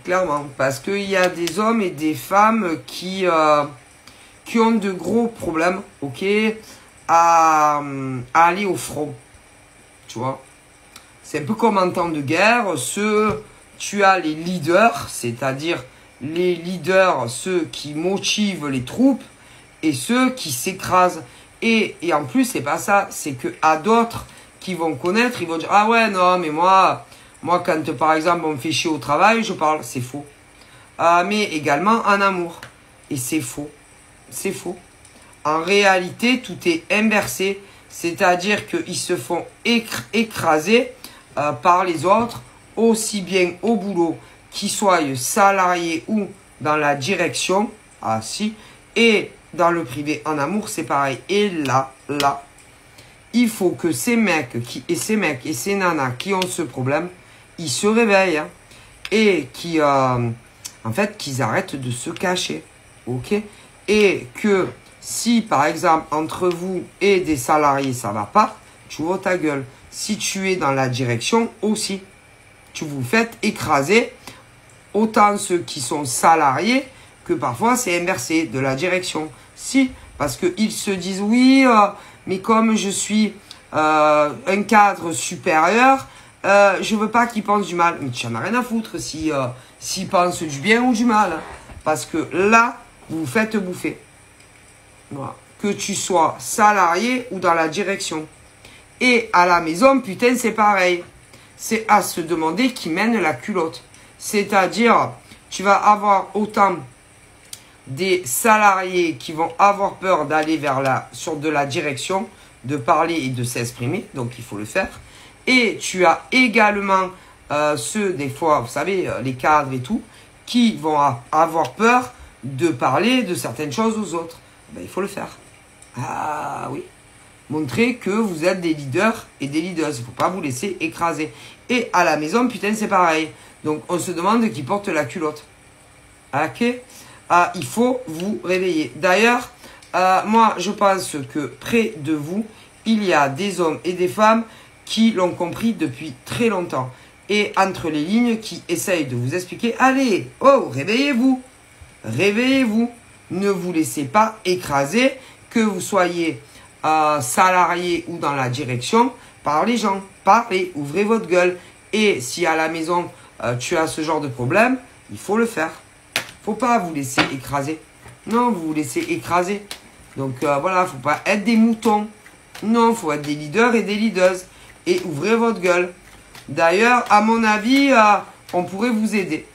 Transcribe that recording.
Clairement. Parce qu'il y a des hommes et des femmes qui ont de gros problèmes, ok, à aller au front. Tu vois. C'est un peu comme en temps de guerre. Tu as les leaders, c'est-à-dire les leaders, ceux qui motivent les troupes et ceux qui s'écrasent. Et en plus, c'est pas ça. C'est que à d'autres qui vont connaître, ils vont dire, ah ouais, non, mais moi, quand par exemple on me fait chier au travail, je parle. C'est faux. Mais également en amour. Et c'est faux. C'est faux. En réalité, tout est inversé. C'est-à-dire qu'ils se font écraser par les autres, aussi bien au boulot, qu'ils soient salariés ou dans la direction. Ah si. Et dans le privé, en amour, c'est pareil. Et là, il faut que ces mecs et ces nanas qui ont ce problème, ils se réveillent. Hein, et en fait, qu'ils arrêtent de se cacher. Ok? Et que si, par exemple, entre vous et des salariés, ça va pas, tu ouvres ta gueule. Si tu es dans la direction aussi, tu vous faites écraser. Autant ceux qui sont salariés que parfois c'est inversé de la direction. Si, parce qu'ils se disent oui, mais comme je suis un cadre supérieur, je veux pas qu'ils pensent du mal. Mais tu n'en as rien à foutre s'ils pensent du bien ou du mal. Parce que là, vous vous faites bouffer. Voilà. Que tu sois salarié ou dans la direction. Et à la maison, putain, c'est pareil. C'est à se demander qui mène la culotte. C'est-à-dire, tu vas avoir autant des salariés qui vont avoir peur d'aller sur de la direction, de parler et de s'exprimer. Donc, il faut le faire. Et tu as également ceux, des fois, vous savez, les cadres et tout, qui vont avoir peur de parler de certaines choses aux autres. Ben, il faut le faire. Ah oui. Montrer que vous êtes des leaders et des leaders. Il ne faut pas vous laisser écraser. Et à la maison, putain, c'est pareil. Donc, on se demande qui porte la culotte. Ok. Il faut vous réveiller. D'ailleurs, moi, je pense que près de vous, il y a des hommes et des femmes qui l'ont compris depuis très longtemps. Et entre les lignes, qui essayent de vous expliquer, allez, oh, réveillez-vous. Réveillez-vous. Ne vous laissez pas écraser, que vous soyez salarié ou dans la direction, par les gens. Parlez, ouvrez votre gueule. Et si à la maison, tu as ce genre de problème, il faut le faire. Faut pas vous laisser écraser. Non, vous vous laissez écraser. Donc voilà, faut pas être des moutons. Non, faut être des leaders et des leaders. Et ouvrez votre gueule. D'ailleurs, à mon avis, on pourrait vous aider.